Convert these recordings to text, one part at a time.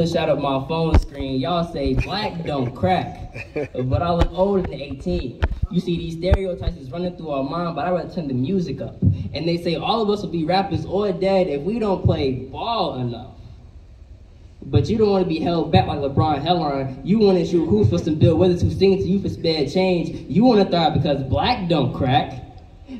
Shot up my phone screen, y'all say black don't crack, but I look older than 18. You see these stereotypes is running through our mind, but I rather turn the music up. And they say all of us will be rappers or dead if we don't play ball enough. But you don't want to be held back like LeBron Hellon. You want to shoot hoops for some Bill Withers who sings to you for spare change. You want to thrive because black don't crack.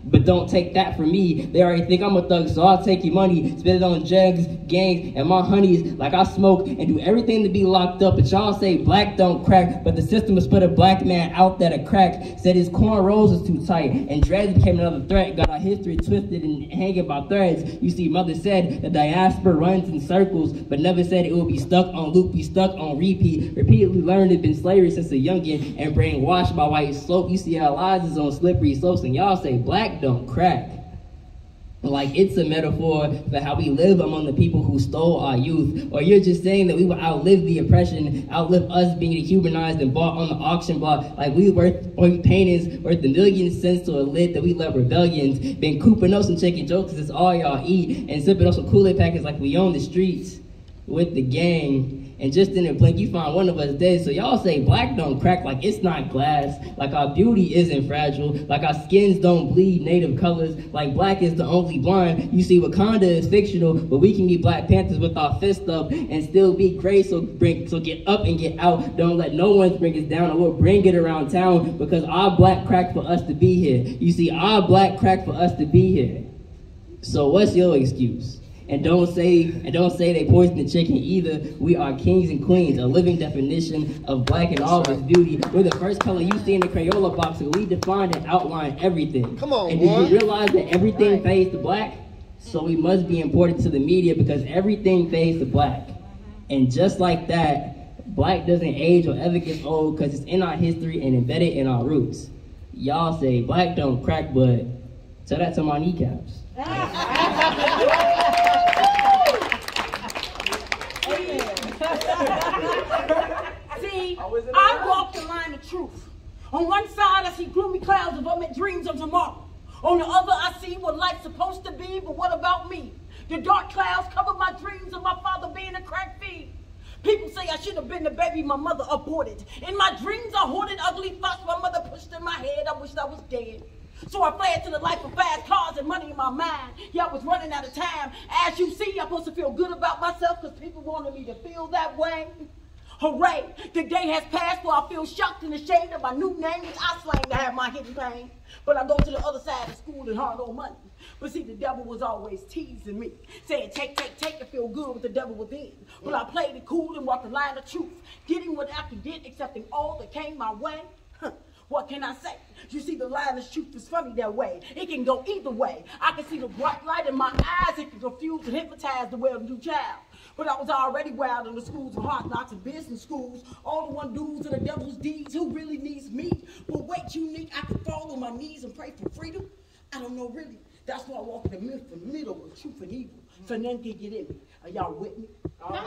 But don't take that from me. They already think I'm a thug, so I'll take your money, spend it on drugs, gangs, and my honeys like I smoke and do everything to be locked up. But y'all say black don't crack, but the system has put a black man out that a crack. Said his cornrows was too tight, and dreads became another threat. Got our history twisted and hanging by threads. You see, mother said the diaspora runs in circles, but never said it will be stuck on loop, be stuck on repeat. Repeatedly learned it's been slavery since a youngin' and brainwashed by white slope. You see our lives is on slippery slopes, and y'all say black don't crack. Like it's a metaphor for how we live among the people who stole our youth. Or you're just saying that we will outlive the oppression, outlive us being dehumanized and bought on the auction block. Like we worth paintings worth a million cents to a lid that we love rebellions. Been cooping up some chicken jokes, it's all y'all eat. And sipping up some Kool-Aid packets like we own the streets with the gang. And just in a blink, you find one of us dead. So y'all say black don't crack like it's not glass. Like our beauty isn't fragile. Like our skins don't bleed native colors. Like black is the only blind. You see, Wakanda is fictional, but we can be Black Panthers with our fist up and still be great. So get up and get out. Don't let no one bring us down, or we'll bring it around town. Because our black crack for us to be here. You see, our black crack for us to be here. So what's your excuse? And don't say they poisoned the chicken either. We are kings and queens, a living definition of black and all of its beauty. We're the first color you see in the Crayola box, and we define and outline everything. Come on, and boy. did you realize that everything fades to black? So we must be important to the media because everything fades to black. And just like that, black doesn't age or ever get old because it's in our history and embedded in our roots. Y'all say black don't crack, but tell that to my kneecaps. See, I walk the line of truth. On one side, I see gloomy clouds of unmet dreams of tomorrow. On the other, I see what life's supposed to be, but what about me? The dark clouds cover my dreams of my father being a crack fiend. People say I should have been the baby my mother aborted. In my dreams, I hoarded ugly thoughts my mother pushed in my head. I wished I was dead. So I fled to the life of fast cars and money in my mind. Yeah, I was running out of time. As you see, I'm supposed to feel good about myself because people wanted me to feel that way. Hooray, the day has passed where I feel shocked and ashamed of my new name, which I slang to have my hidden pain. But I go to the other side of school and hard on money. But see, the devil was always teasing me, saying take, and feel good with the devil within. But I played it cool and walked the line of truth, getting what I could get, accepting all that came my way. What can I say? You see, the line of truth is funny that way. It can go either way. I can see the bright light in my eyes. It can confuse and hypnotize the well-to-do child. But I was already wild in the schools of hard knocks and business schools. All the one dudes of the devil's deeds. Who really needs me? But wait, unique, I could fall on my knees and pray for freedom? I don't know really. That's why I walk in the middle of truth and evil. So none can get in me. Are y'all with me? All right.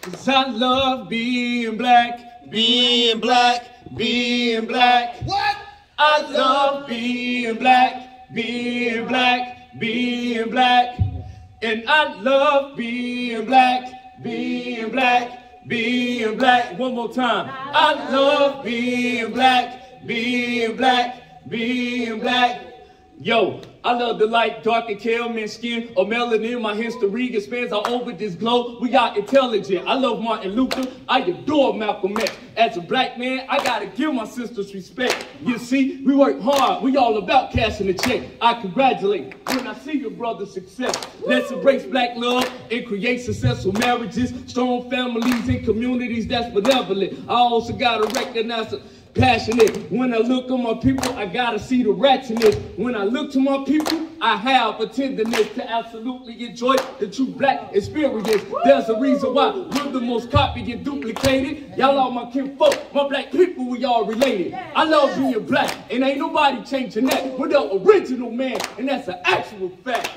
'Cause I love being black, being black, being black. What? I love being black, being black, being black. And I love being black, being black, being black. One more time. I love being black, being black, being black. Yo, I love the light, dark and caramel skin, or melanin. My history expands all over this globe. We are intelligent. I love Martin Luther. I adore Malcolm X. As a black man, I gotta give my sisters respect. You see, we work hard. We all about cashing the check. I congratulate when I see your brother's success. Let's embrace black love and create successful marriages, strong families and communities that's benevolent. I also gotta recognize passionate. When I look at my people, I gotta see the ratchetness. When I look to my people, I have a tenderness to absolutely enjoy the true black experience. There's a reason why we're the most copied and duplicated. Y'all are my kinfolk, my black people, we all related. I love being black, and ain't nobody changing that. We're the original man, and that's an actual fact.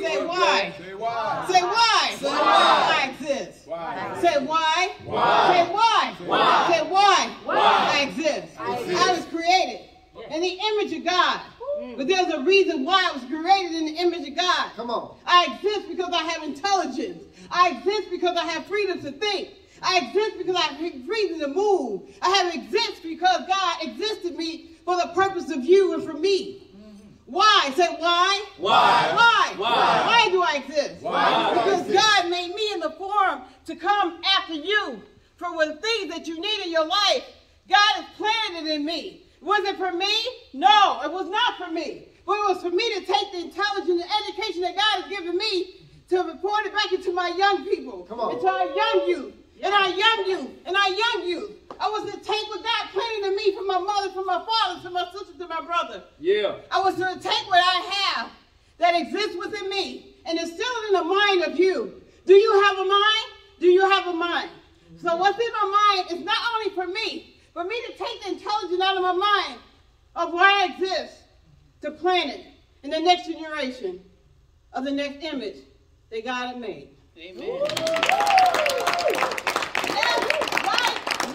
Say why? Say why? Like this. Why? Say why? Why? Say why? Why? Say why? Why? image of God. But there's a reason why I was created in the image of God. Come on. I exist because I have intelligence. I exist because I have freedom to think. I exist because I have freedom to move. I have exist because God existed me for the purpose of you and for me. Why? Say why? Why? Why? Why? Why do I exist? Why? Because God made me in the form to come after you for the things that you need in your life. God has planted it in me. Was it for me? No, it was not for me. But it was for me to take the intelligence and education that God has given me to report it back into my young people. Come on. Into our young youth. And our young youth. And our young youth. I was to take what God planted in me from my mother, from my father, from my sister, to my brother. Yeah. I was to take what I have that exists within me and instill it in the mind of you. Do you have a mind? Do you have a mind? So what's in my mind is not only for me to take the intelligence out of my mind of why I exist, to plant it in the next generation of the next image that God had made. Amen.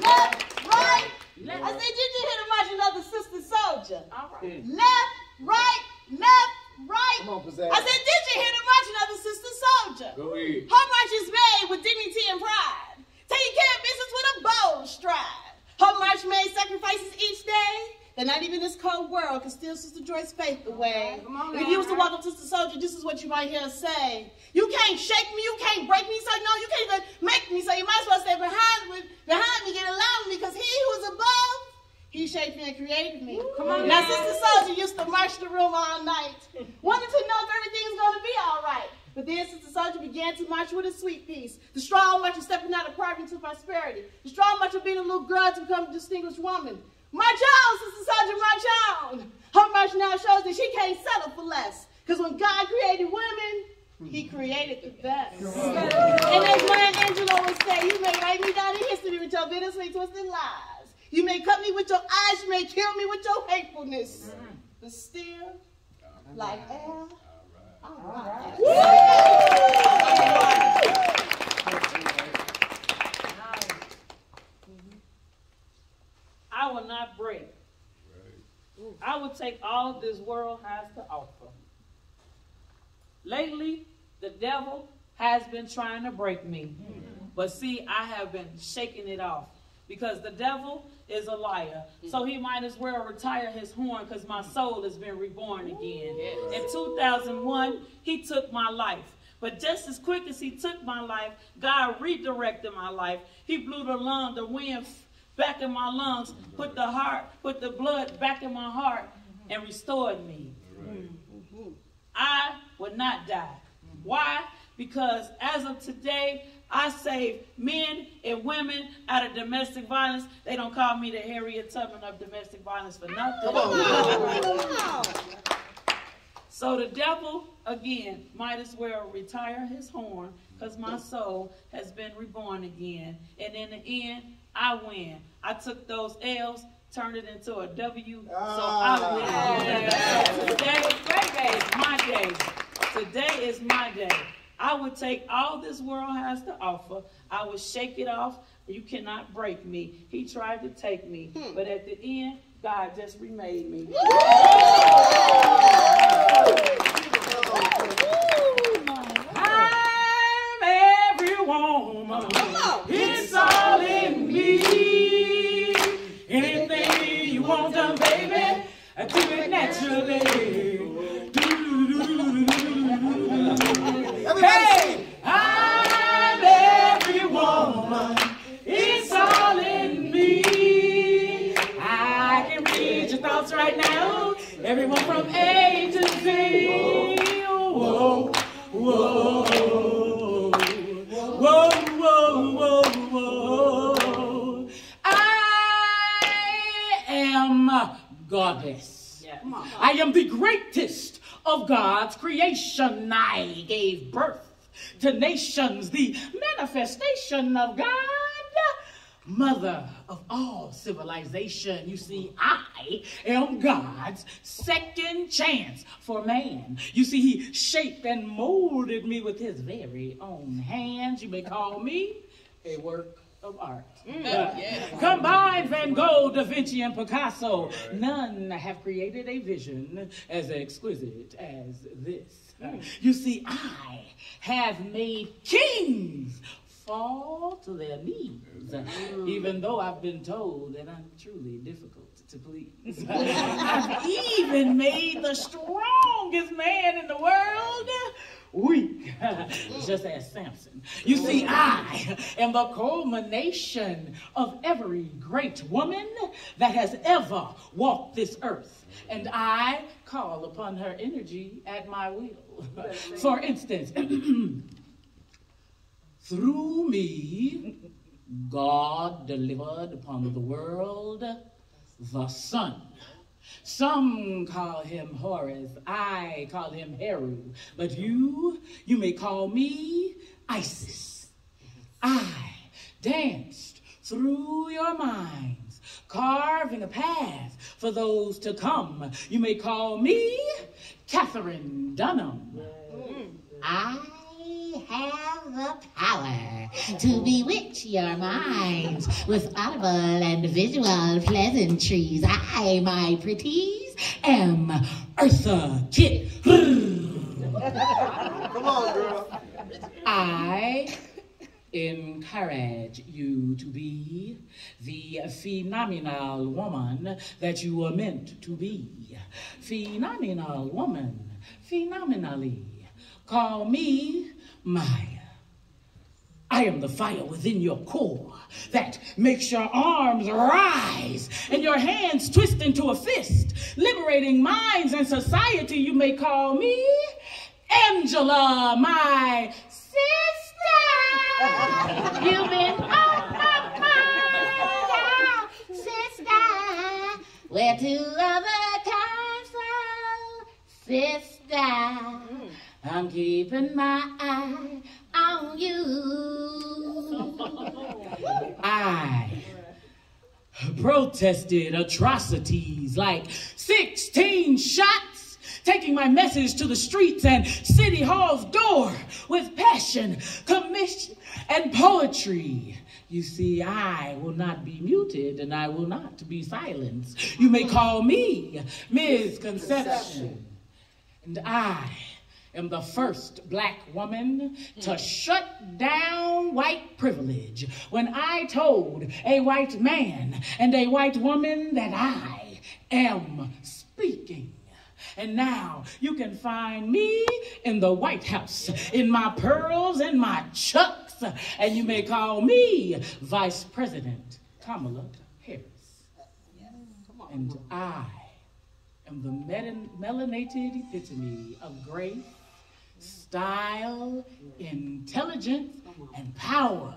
Left, right. I said, did you hear the marching of the sister soldier? All right. Left, right. Come on, Pizzazz. I said, did you hear the marching of the sister soldier? Go ahead. Her march is made with dignity and pride, taking care of business with a bold stride. Her march made sacrifices each day that not even this cold world can steal Sister Joy's faith away. If you was to walk up to Sister Soldier, this is what you might hear her say. You can't shake me, you can't break me, so no, you can't even make me, so you might as well stay behind me, get along with me, because he who is above, he shaped me and created me. Come on. Now, Sister Soldier used to march the room all night, wanting to know if everything's going to be all right. But then Sister Soldier began to march with a sweet peace. The strong march of stepping out of poverty to prosperity. The strong march of being a little girl to become a distinguished woman. March on, Sister Soldier, march on. Her march now shows that she can't settle for less. Because when God created women, he created the best. And as Maya Angelou always say, you may write me down in history with your bittersweet twisted lies. You may cut me with your eyes, you may kill me with your hatefulness. But still, like air, all right. I will not break. I will take all this world has to offer. Lately, the devil has been trying to break me. But see, I have been shaking it off. Because the devil is a liar. So he might as well retire his horn because my soul has been reborn again. In 2001, he took my life. But just as quick as he took my life, God redirected my life. He blew the wind back in my lungs, put the blood back in my heart, and restored me. I would not die. Why? Because as of today, I save men and women out of domestic violence. They don't call me the Harriet Tubman of domestic violence for nothing. So the devil, again, might as well retire his horn because my soul has been reborn again. And in the end, I win. I took those L's, turned it into a W, so I win. So today is my day. Today is my day. I would take all this world has to offer. I would shake it off. You cannot break me. He tried to take me, but at the end, God just remade me. I'm every woman. It's all in me. Anything you want done, baby, I do it naturally. Hey, I'm every woman. It's all in me. I can read your thoughts right now. Everyone from A to Z. Whoa, whoa, whoa, whoa, whoa. I am goddess. I am the greatest of God's creation. I gave birth to nations, the manifestation of God, mother of all civilization. You see, I am God's second chance for man. You see, he shaped and molded me with his very own hands. You may call me a work of art. Combine Van Gogh, Da Vinci, and Picasso, none have created a vision as exquisite as this. You see, I have made kings fall to their knees, even though I've been told that I'm truly difficult to please. I've even made the strongest man in the world weak, just as Samson. You see, I am the culmination of every great woman that has ever walked this earth, and I call upon her energy at my will. For instance, through me, God delivered upon the world the Son. Some call him Horus, I call him Heru, but you may call me Isis. I danced through your minds, carving a path for those to come. You may call me Catherine Dunham. I have the power to bewitch your minds with audible and visual pleasantries. I, my pretties, am Eartha Kitt. Come on, girl. I encourage you to be the phenomenal woman that you were meant to be. Phenomenal woman, phenomenally. Call me Maya. I am the fire within your core that makes your arms rise and your hands twist into a fist, liberating minds and society. You may call me Angela, my sister. You've been on my mind, Sister, where two other times flow, sister, I'm keeping my eye on you. I protested atrocities like 16 shots, taking my message to the streets and City Hall's door with passion, commission, and poetry. You see, I will not be muted and I will not be silenced. You may call me Ms. Conception. And I am the first black woman to shut down white privilege when I told a white man and a white woman that I am speaking. And now you can find me in the White House, in my pearls and my chucks, and you may call me Vice President Kamala Harris. And I am the melanated epitome of grace, style, intelligence, and power.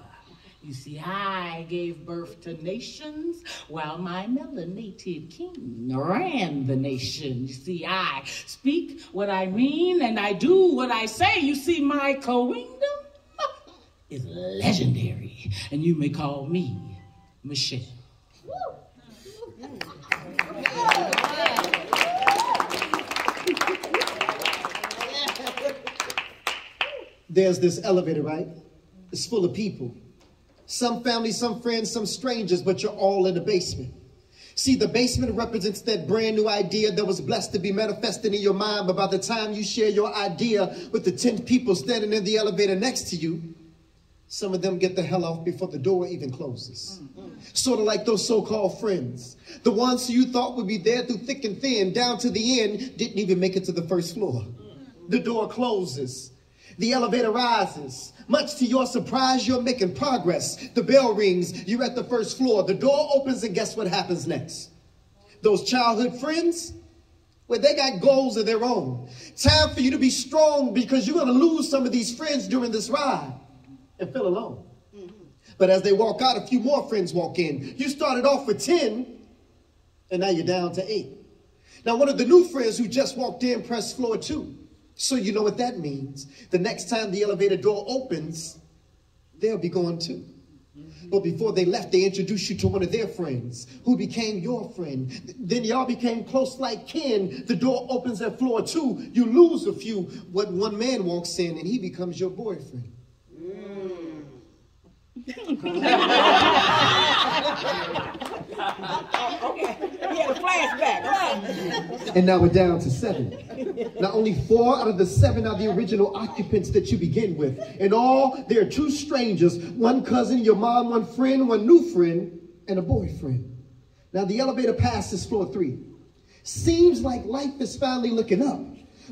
You see, I gave birth to nations while my melanated king ran the nation. You see, I speak what I mean and I do what I say. You see, my kingdom is legendary, and you may call me Michelle. There's this elevator, right? It's full of people. Some family, some friends, some strangers, but you're all in the basement. See, the basement represents that brand new idea that was blessed to be manifested in your mind, but by the time you share your idea with the 10 people standing in the elevator next to you, some of them get the hell off before the door even closes. Sort of like those so-called friends. The ones who you thought would be there through thick and thin, down to the end, didn't even make it to the first floor. The door closes. The elevator rises. Much to your surprise, you're making progress. The bell rings, you're at the first floor. The door opens, and guess what happens next? Those childhood friends, well, they got goals of their own. Time for you to be strong, because you're going to lose some of these friends during this ride and feel alone. But as they walk out, a few more friends walk in. You started off with 10, and now you're down to 8. Now, one of the new friends who just walked in pressed floor 2. So you know what that means. The next time the elevator door opens, they'll be gone too. But before they left, they introduced you to one of their friends who became your friend. Then y'all became close like kin. The door opens at floor 2. You lose a few. What one man walks in and he becomes your boyfriend. Okay. He had a flashback. And now we're down to 7. Now only 4 out of the 7 are the original occupants that you begin with. In all, there are 2 strangers, 1 cousin, your mom, 1 friend, 1 new friend, and a boyfriend. Now the elevator passes floor 3. Seems like life is finally looking up.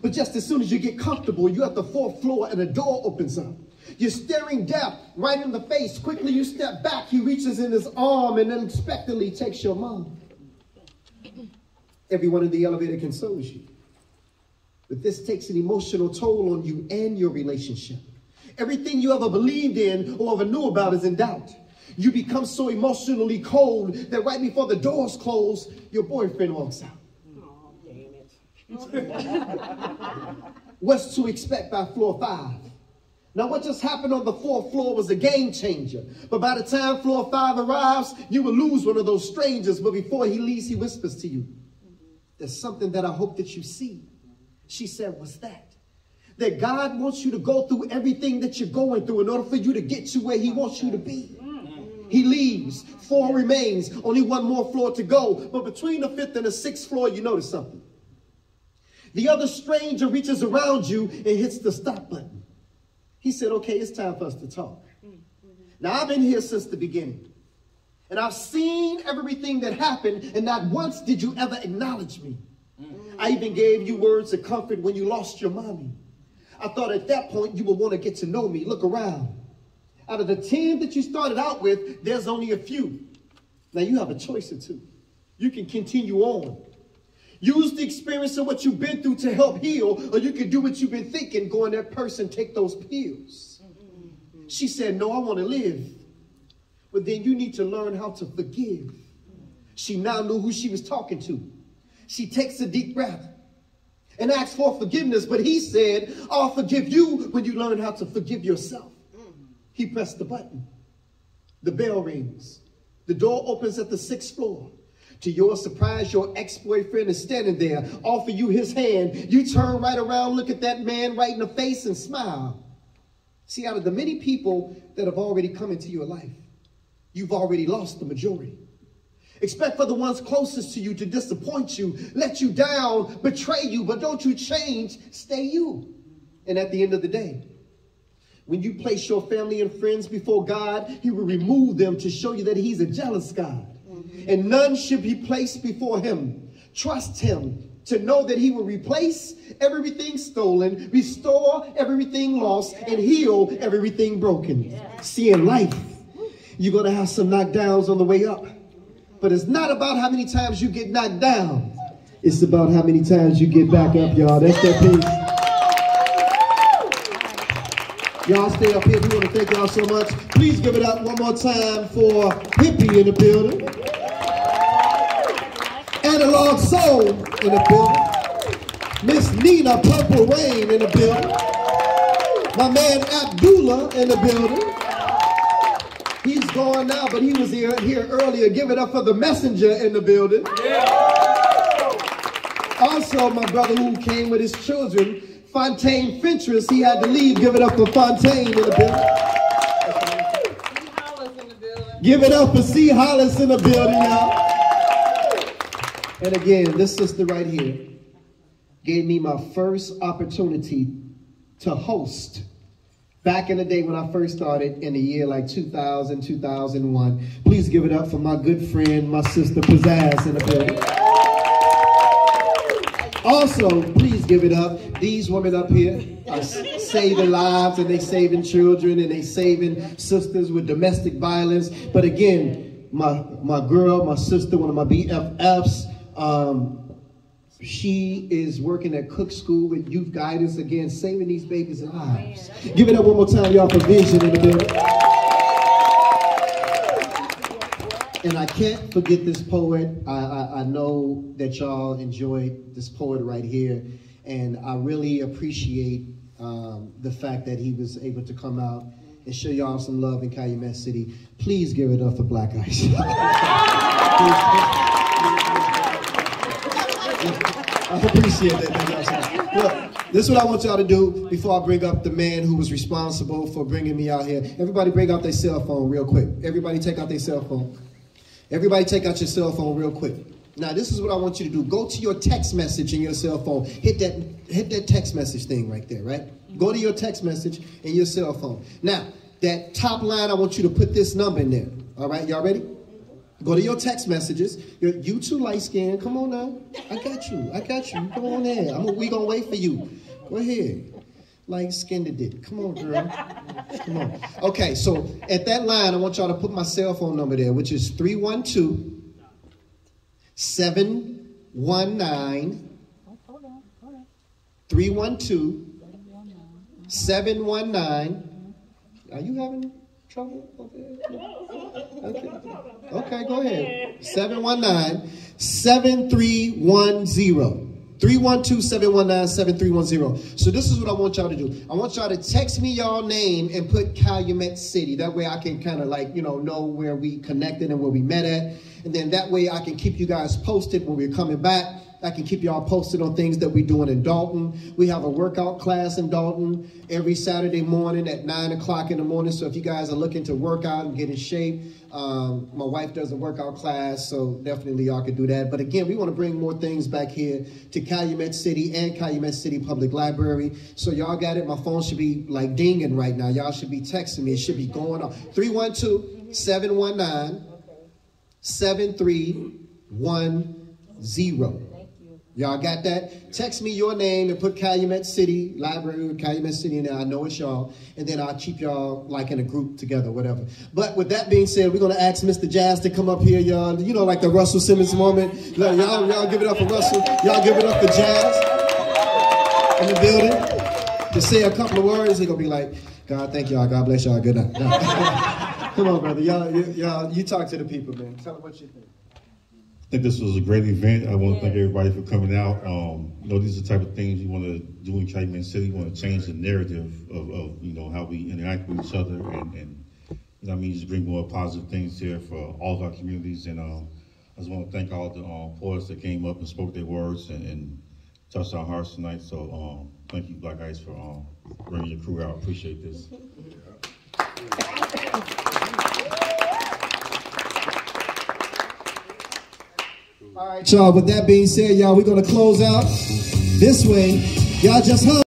But just as soon as you get comfortable, you're at the 4th floor and a door opens up. You're staring death right in the face. Quickly you step back. He reaches in his arm and unexpectedly takes your mom. Everyone in the elevator consoles you. But this takes an emotional toll on you and your relationship. Everything you ever believed in or ever knew about is in doubt. You become so emotionally cold that right before the doors close, your boyfriend walks out. Oh, damn it. What's to expect by floor 5? Now, what just happened on the 4th floor was a game changer. But by the time floor 5 arrives, you will lose one of those strangers. But before he leaves, he whispers to you, "There's something that I hope that you see." She said, "What's that?" That God wants you to go through everything that you're going through in order for you to get to where he wants you to be. He leaves. 4 remains. Only 1 more floor to go. But between the 5th and the 6th floor, you notice something. The other stranger reaches around you and hits the stop button. He said, "Okay, it's time for us to talk." Now, I've been here since the beginning. And I've seen everything that happened, and not once did you ever acknowledge me. I even gave you words of comfort when you lost your mommy. I thought at that point you would want to get to know me. Look around. Out of the 10 that you started out with, there's only a few. Now, you have a choice or 2. You can continue on. Use the experience of what you've been through to help heal, or you can do what you've been thinking, go in that person, take those pills. She said, "No, I want to live." But then you need to learn how to forgive. She now knew who she was talking to. She takes a deep breath and asks for forgiveness, but he said, "I'll forgive you when you learn how to forgive yourself." He pressed the button. The bell rings. The door opens at the 6th floor. To your surprise, your ex-boyfriend is standing there, offer you his hand. You turn right around, look at that man right in the face and smile. See, out of the many people that have already come into your life, you've already lost the majority. Expect for the ones closest to you to disappoint you, let you down, betray you, but don't you change, stay you. And at the end of the day, when you place your family and friends before God, he will remove them to show you that he's a jealous God. And none should be placed before him. Trust him to know that he will replace everything stolen, restore everything lost, and heal everything broken. See, in life, you're going to have some knockdowns on the way up. But it's not about how many times you get knocked down. It's about how many times you get back up, y'all. That's that piece. Y'all stay up here. We want to thank y'all so much. Please give it up one more time for Hippie in the building. Analog Soul in the building. Miss Nina Purple Rain in the building. My man Abdullah in the building. He's gone now, but he was here earlier. Give it up for the messenger in the building. Also, my brother who came with his children, Fontaine Fentress, he had to leave. Give it up for Fontaine in the building. Give it up for C. Hollis in the building, y'all. And again, this sister right here gave me my first opportunity to host back in the day when I first started in the year like 2000, 2001. Please give it up for my good friend, my sister Pizzazz in the building. Also, please give it up. These women up here are saving lives, and they saving children, and they saving sisters with domestic violence. But again, my girl, my sister, one of my BFFs, she is working at Cook School with youth guidance, again, saving these babies' lives. Give it up one more time, y'all, for Vision in the building. And I can't forget this poet. I know that y'all enjoyed this poet right here, and I really appreciate the fact that he was able to come out and show y'all some love in Calumet City. Please give it up for Black Ice. I appreciate that. Look, This is what I want y'all to do before I bring up the man who was responsible for bringing me out here. Everybody bring out their cell phone real quick. Everybody take out their cell phone. Everybody take out your cell phone real quick. Now, this is what I want you to do. Go to your text message in your cell phone. Hit that text message thing right there, right? Go to your text message in your cell phone. Now, that top line, I want you to put this number in there. All right, y'all ready? Go to your text messages. You too light skinned. Come on now. I got you. Go on there. We gonna wait for you. Go ahead. Light skinned it. Come on, girl. Come on. Okay, so at that line, I want y'all to put my cell phone number there, which is 312-719. 312-719. Are you having trouble over there? Okay, go ahead. 719-7310. 312-719-7310. So this is what I want y'all to do. I want y'all to text me y'all name and put Calumet City. That way I can kind of like, know where we connected and where we met at. And then that way I can keep you guys posted when we're coming back. I can keep y'all posted on things that we're doing in Dalton. We have a workout class in Dalton every Saturday morning at 9 o'clock in the morning. So if you guys are looking to work out and get in shape, my wife does a workout class, so definitely y'all can do that. But again, we want to bring more things back here to Calumet City and Calumet City Public Library. So y'all got it. My phone should be like dinging right now. Y'all should be texting me. It should be going on. 312-719-7310. Y'all got that? Text me your name and put Calumet City Library or Calumet City in there. I know it's y'all. And then I'll keep y'all like in a group together, whatever. But with that being said, we're going to ask Mr. Jazz to come up here, y'all. Like the Russell Simmons moment. Y'all give it up for Russell. Y'all give it up for Jazz in the building. To say a couple of words, he's going to be like, God, thank y'all. God bless y'all. Good night. Come on, brother. Y'all, you talk to the people, man. Tell them what you think. I think this was a great event. I want to thank everybody for coming out. These are the type of things you want to do in Calumet City. You want to change the narrative of how we interact with each other and just bring more positive things here for all of our communities. And I just want to thank all the poets that came up and spoke their words and touched our hearts tonight. So thank you, Black Ice, for bringing your crew out. Appreciate this. All right, y'all, with that being said, y'all, we're going to close out this way. Y'all just hug.